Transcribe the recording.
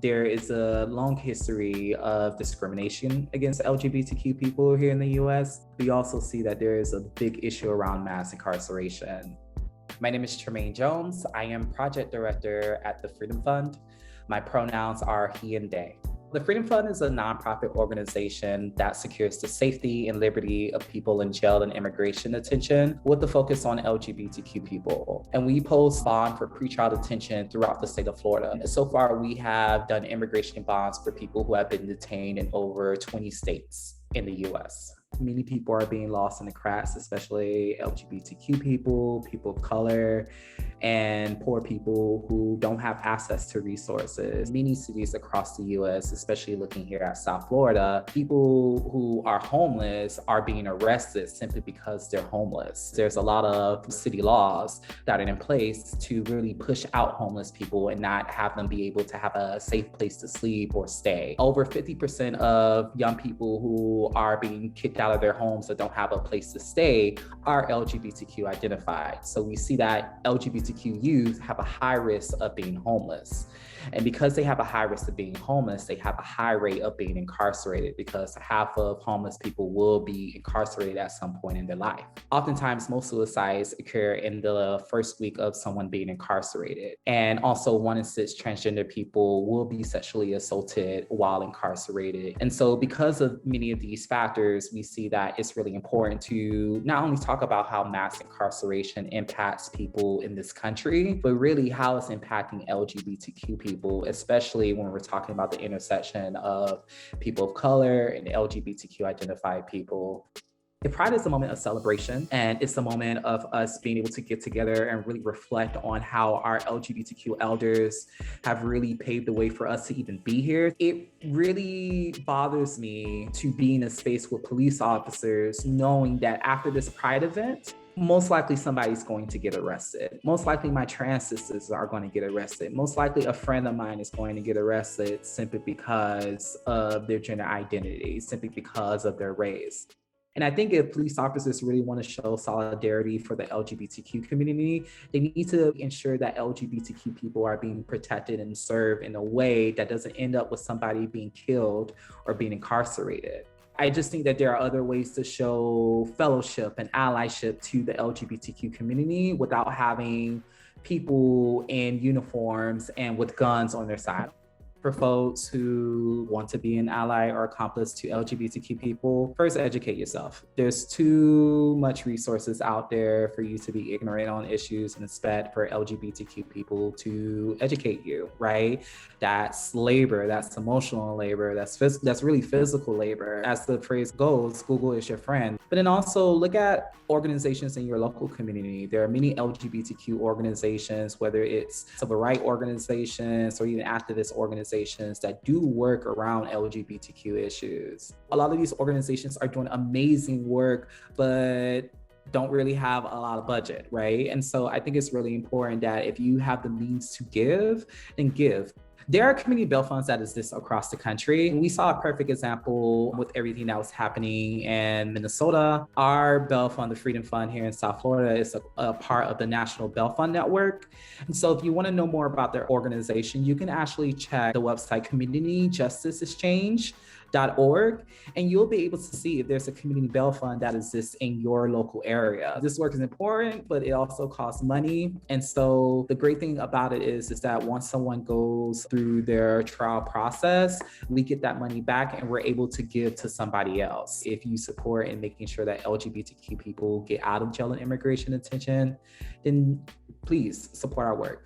There is a long history of discrimination against LGBTQ people here in the US. We also see that there is a big issue around mass incarceration. My name is Tremaine Jones. I am project director at the Freedom Fund. My pronouns are he and they. The Freedom Fund is a nonprofit organization that secures the safety and liberty of people in jail and immigration detention with the focus on LGBTQ people. And we post bond for pretrial detention throughout the state of Florida. So far, we have done immigration bonds for people who have been detained in over 20 states in the US. Many people are being lost in the cracks, especially LGBTQ people, people of color, and poor people who don't have access to resources. Many cities across the US, especially looking here at South Florida, people who are homeless are being arrested simply because they're homeless. There's a lot of city laws that are in place to really push out homeless people and not have them be able to have a safe place to sleep or stay. Over 50% of young people who are being kicked out of their homes or don't have a place to stay are LGBTQ identified. So we see that LGBTQ youth have a high risk of being homeless. And because they have a high risk of being homeless, they have a high rate of being incarcerated because half of homeless people will be incarcerated at some point in their life. Oftentimes, most suicides occur in the first week of someone being incarcerated. And also 1 in 6 transgender people will be sexually assaulted while incarcerated. And so because of many of these factors, we see that it's really important to not only talk about how mass incarceration impacts people in this country, but really how it's impacting LGBTQ people, especially when we're talking about the intersection of people of color and LGBTQ identified people. Pride is a moment of celebration, and it's a moment of us being able to get together and really reflect on how our LGBTQ elders have really paved the way for us to even be here. It really bothers me to be in a space with police officers knowing that after this Pride event, most likely somebody's going to get arrested. Most likely my trans sisters are going to get arrested. Most likely a friend of mine is going to get arrested simply because of their gender identity, simply because of their race. And I think if police officers really want to show solidarity for the LGBTQ community, they need to ensure that LGBTQ people are being protected and served in a way that doesn't end up with somebody being killed or being incarcerated. I just think that there are other ways to show fellowship and allyship to the LGBTQ community without having people in uniforms and with guns on their side. For folks who want to be an ally or accomplice to LGBTQ people, first educate yourself. There's too much resources out there for you to be ignorant on issues and expect for LGBTQ people to educate you, right? That's labor, that's emotional labor, that's really physical labor. As the phrase goes, Google is your friend. But then also look at organizations in your local community. There are many LGBTQ organizations, whether it's civil rights organizations or even activist organizations that do work around LGBTQ issues. A lot of these organizations are doing amazing work, but don't really have a lot of budget, right? And so I think it's really important that if you have the means to give, then give. There are community bail funds that exist across the country. And we saw a perfect example with everything that was happening in Minnesota. Our bail fund, the Freedom Fund here in South Florida, is a part of the National Bail Fund Network. And so if you want to know more about their organization, you can actually check the website communityjusticeexchange.org, and you'll be able to see if there's a community bail fund that exists in your local area. This work is important, but it also costs money. And so the great thing about it is that once someone goes through their trial process, we get that money back and we're able to give to somebody else. If you support in making sure that LGBTQ people get out of jail and immigration detention, then please support our work.